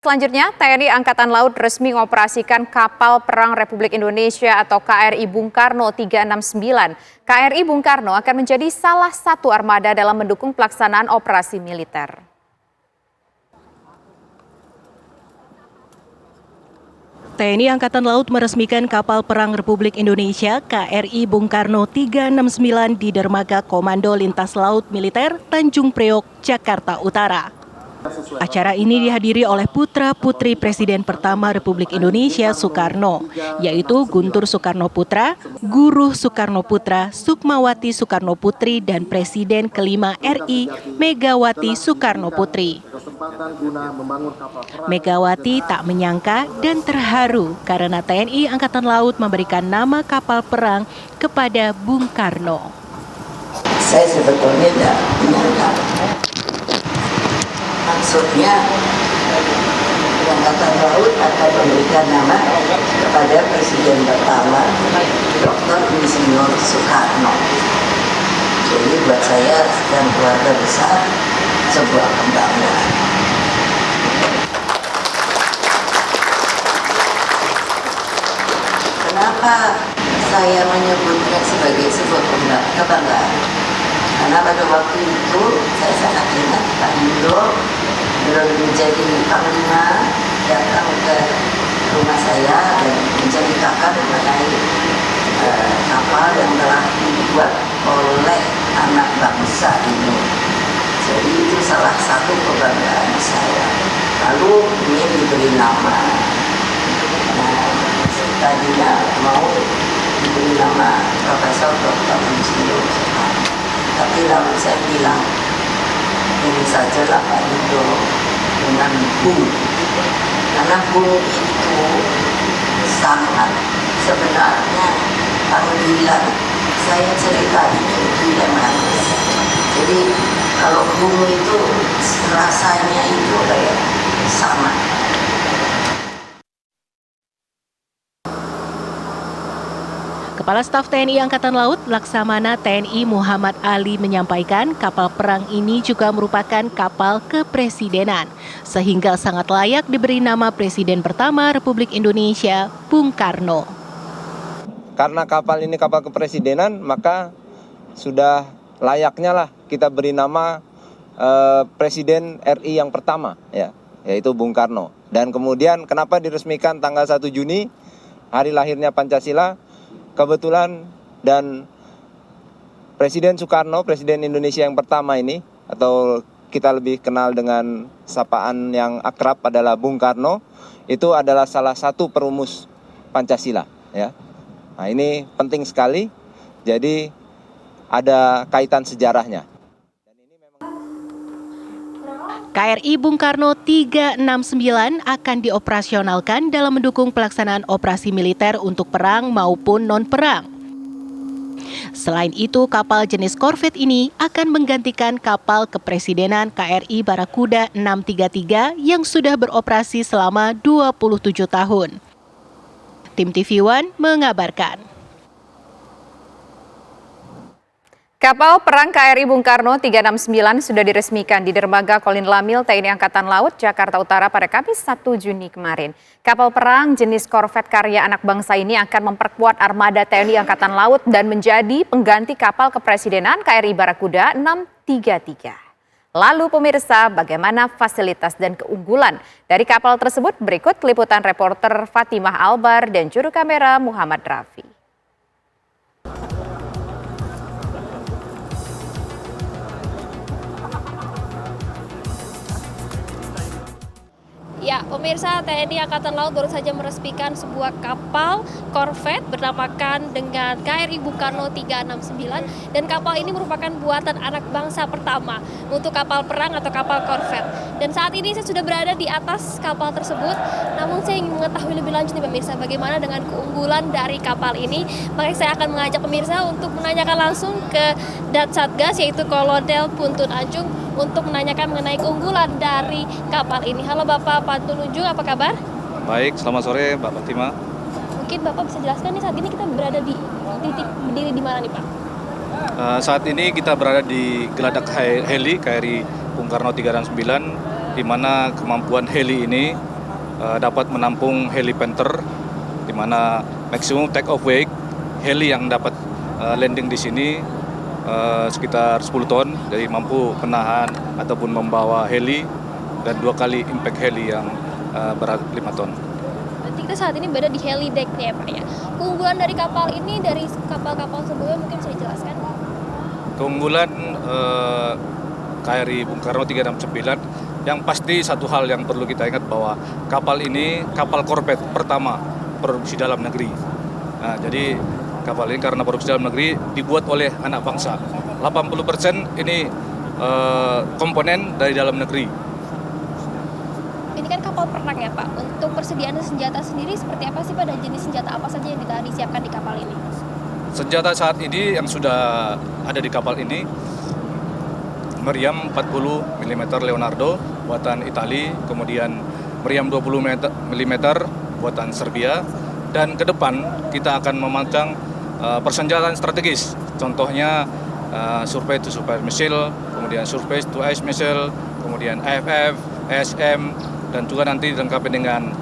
Selanjutnya, TNI Angkatan Laut resmi mengoperasikan kapal perang Republik Indonesia atau KRI Bung Karno 369. KRI Bung Karno akan menjadi salah satu armada dalam mendukung pelaksanaan operasi militer. TNI Angkatan Laut meresmikan kapal perang Republik Indonesia KRI Bung Karno 369 di Dermaga Komando Lintas Laut Militer Tanjung Priok, Jakarta Utara. Acara ini dihadiri oleh putra-putri Presiden pertama Republik Indonesia Soekarno, yaitu Guntur Soekarno Putra, Guruh Soekarno Putra, Sukmawati Soekarno Putri, dan Presiden kelima RI Megawati Soekarno Putri. Megawati tak menyangka dan terharu karena TNI Angkatan Laut memberikan nama kapal perang kepada Bung Karno. Saya sebetulnya tidak menyangka. Maksudnya Angkatan Laut akan memberikan nama kepada Presiden pertama Dr. Insinyur Soekarno. Jadi buat saya dan keluarga besar sebuah kebanggaan. Kenapa saya menyebutnya sebagai sebuah kebanggaan? Karena pada waktu itu saya sangat ingat Pak Yudo belum menjadi panglima datang ke rumah saya dan menceritakan mengenai kapal yang telah dibuat oleh anak bangsa ini. Jadi itu salah satu kebanggaan saya. Lalu ini diberi nama. Tadinya mau diberi nama Profesor Dr. Insinyur Soekarno. Tapi lalu saya bilang, ini sajalah Pak Yudo dengan Bung. Karena Bung itu sangat sebenarnya panggilan. Saya cerita ini dilematis. Jadi kalau Bung itu rasanya itu kayak sama. Kepala Staf TNI Angkatan Laut Laksamana TNI Muhammad Ali menyampaikan kapal perang ini juga merupakan kapal kepresidenan, sehingga sangat layak diberi nama Presiden pertama Republik Indonesia, Bung Karno. Karena kapal ini kapal kepresidenan, maka sudah layaknya lah kita beri nama Presiden RI yang pertama, yaitu Bung Karno. Dan kemudian kenapa diresmikan tanggal 1 Juni, hari lahirnya Pancasila? Kebetulan dan Presiden Soekarno, Presiden Indonesia yang pertama ini, atau kita lebih kenal dengan sapaan yang akrab adalah Bung Karno, itu adalah salah satu perumus Pancasila. Ya. Nah, ini penting sekali, jadi ada kaitan sejarahnya. KRI Bung Karno 369 akan dioperasionalkan dalam mendukung pelaksanaan operasi militer untuk perang maupun non-perang. Selain itu, kapal jenis korvet ini akan menggantikan kapal kepresidenan KRI Barakuda 633 yang sudah beroperasi selama 27 tahun. Tim TV One mengabarkan. Kapal perang KRI Bung Karno 369 sudah diresmikan di Dermaga Kolin Lamil TNI Angkatan Laut, Jakarta Utara pada Kamis 1 Juni kemarin. Kapal perang jenis korvet karya anak bangsa ini akan memperkuat armada TNI Angkatan Laut dan menjadi pengganti kapal kepresidenan KRI Barakuda 633. Lalu pemirsa, bagaimana fasilitas dan keunggulan dari kapal tersebut? Berikut liputan reporter Fatimah Albar dan juru kamera Muhammad Rafi. Ya, pemirsa, TNI Angkatan Laut baru saja meresmikan sebuah kapal korvet bernamakan dengan KRI Bung Karno 369 dan kapal ini merupakan buatan anak bangsa pertama untuk kapal perang atau kapal korvet. Dan saat ini saya sudah berada di atas kapal tersebut, namun saya ingin mengetahui lebih lanjut nih pemirsa bagaimana dengan keunggulan dari kapal ini. Makanya saya akan mengajak pemirsa untuk menanyakan langsung ke Datsatgas yaitu Kolonel Puntun Anjung untuk menanyakan mengenai keunggulan dari kapal ini. Halo Bapak Puntun Anjung, apa kabar? Baik, selamat sore Mbak Fatimah. Mungkin Bapak bisa jelaskan nih saat ini kita berada di titik berdiri di mana nih Pak? Saat ini kita berada di geladak heli KRI Bung Karno 369, di mana kemampuan heli ini dapat menampung heli Panther, di mana maksimum take off weight heli yang dapat landing di sini sekitar 10 ton, jadi mampu menahan ataupun membawa heli dan 2 kali impact heli yang berat 5 ton. Berarti kita saat ini berada di heli deck nih ya Pak ya. Keunggulan dari kapal ini dari kapal-kapal sebelumnya mungkin bisa dijelaskan? Keunggulan KRI Bung Karno 369, yang pasti satu hal yang perlu kita ingat bahwa kapal ini kapal korvet pertama produksi dalam negeri. Nah, jadi kapal ini karena produksi dalam negeri dibuat oleh anak bangsa. 80% ini komponen dari dalam negeri. Ini kan kapal perang ya Pak. Untuk persediaan senjata sendiri seperti apa sih Pak, dan jenis senjata apa saja yang disiapkan di kapal ini? Senjata saat ini yang sudah ada di kapal ini meriam 40 mm Leonardo buatan Itali, kemudian meriam 20 mm buatan Serbia, dan ke depan kita akan memancang persenjataan strategis, contohnya survey to surface missile, kemudian surface to ice missile, kemudian AFF, ASM, dan juga nanti dilengkapi dengan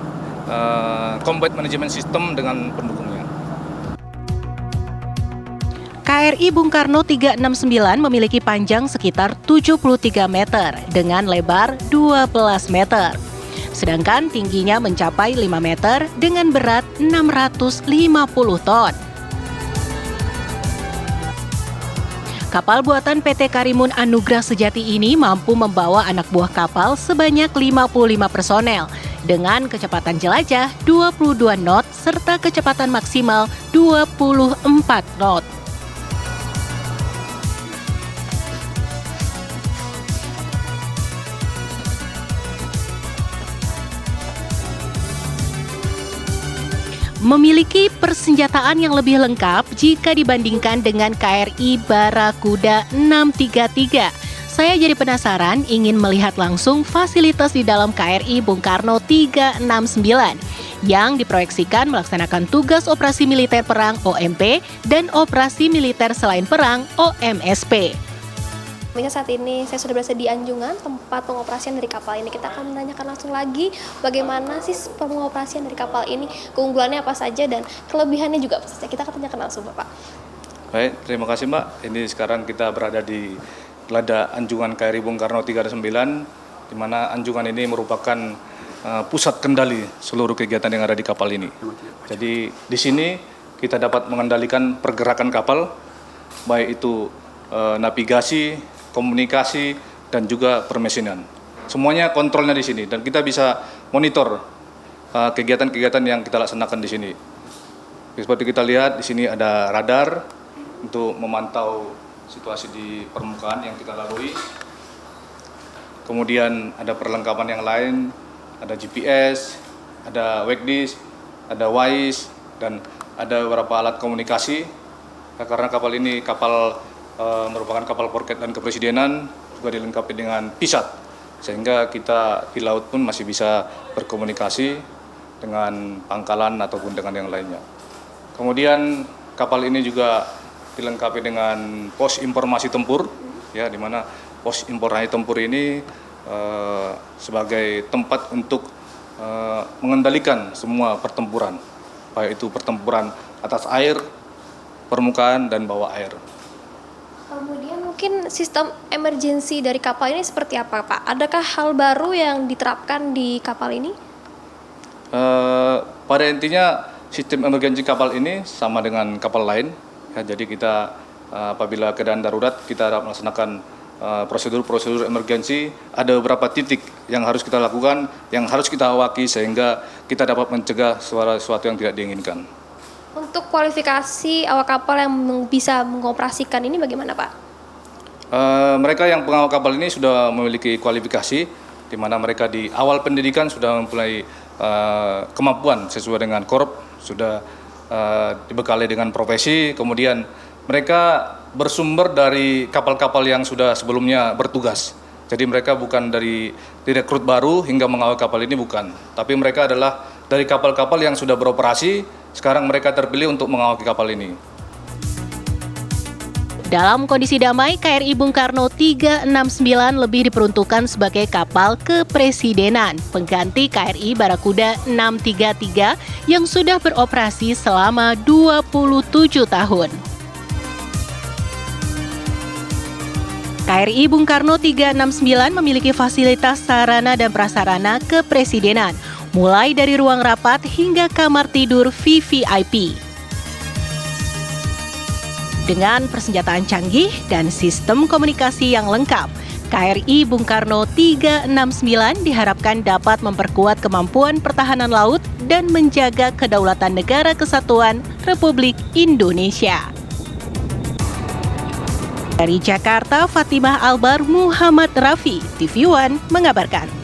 combat management system dengan pendukungnya. KRI Bung Karno 369 memiliki panjang sekitar 73 meter dengan lebar 12 meter. Sedangkan tingginya mencapai 5 meter dengan berat 650 ton. Kapal buatan PT Karimun Anugrah Sejati ini mampu membawa anak buah kapal sebanyak 55 personel dengan kecepatan jelajah 22 knot serta kecepatan maksimal 24 knot. Memiliki persenjataan yang lebih lengkap jika dibandingkan dengan KRI Barakuda 633. Saya jadi penasaran ingin melihat langsung fasilitas di dalam KRI Bung Karno 369 yang diproyeksikan melaksanakan tugas operasi militer perang OMP dan operasi militer selain perang OMSP. Hingga saat ini saya sudah berada di Anjungan, tempat pengoperasian dari kapal ini. Kita akan menanyakan langsung lagi bagaimana sih pengoperasian dari kapal ini, keunggulannya apa saja dan kelebihannya juga apa saja. Kita akan tanyakan langsung Bapak. Baik, terima kasih Mbak. Ini sekarang kita berada di Lada Anjungan KRI Bung Karno 369, di mana Anjungan ini merupakan pusat kendali seluruh kegiatan yang ada di kapal ini. Jadi di sini kita dapat mengendalikan pergerakan kapal, baik itu navigasi, komunikasi, dan juga permesinan. Semuanya kontrolnya di sini dan kita bisa monitor kegiatan-kegiatan yang kita laksanakan di sini. Seperti kita lihat di sini ada radar untuk memantau situasi di permukaan yang kita lalui. Kemudian ada perlengkapan yang lain, ada GPS, ada WACDIS, ada WISE, dan ada beberapa alat komunikasi. Karena kapal ini merupakan kapal korvet dan kepresidenan, juga dilengkapi dengan PISAT, sehingga kita di laut pun masih bisa berkomunikasi dengan pangkalan ataupun dengan yang lainnya. Kemudian kapal ini juga dilengkapi dengan pos informasi tempur, ya, di mana pos informasi tempur ini sebagai tempat untuk mengendalikan semua pertempuran, baik itu pertempuran atas air, permukaan, dan bawah air. Kemudian mungkin sistem emergency dari kapal ini seperti apa Pak? Adakah hal baru yang diterapkan di kapal ini? Pada intinya sistem emergency kapal ini sama dengan kapal lain. Ya, jadi kita apabila keadaan darurat kita melaksanakan prosedur-prosedur emergency. Ada beberapa titik yang harus kita lakukan, yang harus kita awaki sehingga kita dapat mencegah sesuatu yang tidak diinginkan. Untuk kualifikasi awak kapal yang bisa mengoperasikan ini bagaimana Pak? Mereka yang pengawal kapal ini sudah memiliki kualifikasi, di mana mereka di awal pendidikan sudah mempunyai kemampuan sesuai dengan korup, sudah dibekali dengan profesi, kemudian mereka bersumber dari kapal-kapal yang sudah sebelumnya bertugas. Jadi mereka bukan dari direkrut baru hingga mengawal kapal ini, bukan. Tapi mereka adalah dari kapal-kapal yang sudah beroperasi, sekarang mereka terpilih untuk mengawaki kapal ini. Dalam kondisi damai, KRI Bung Karno 369 lebih diperuntukkan sebagai kapal kepresidenan, pengganti KRI Barakuda 633 yang sudah beroperasi selama 27 tahun. KRI Bung Karno 369 memiliki fasilitas sarana dan prasarana kepresidenan, mulai dari ruang rapat hingga kamar tidur VVIP. Dengan persenjataan canggih dan sistem komunikasi yang lengkap, KRI Bung Karno 369 diharapkan dapat memperkuat kemampuan pertahanan laut dan menjaga kedaulatan Negara Kesatuan Republik Indonesia. Dari Jakarta, Fatimah Albar, Muhammad Rafi, TV One mengabarkan.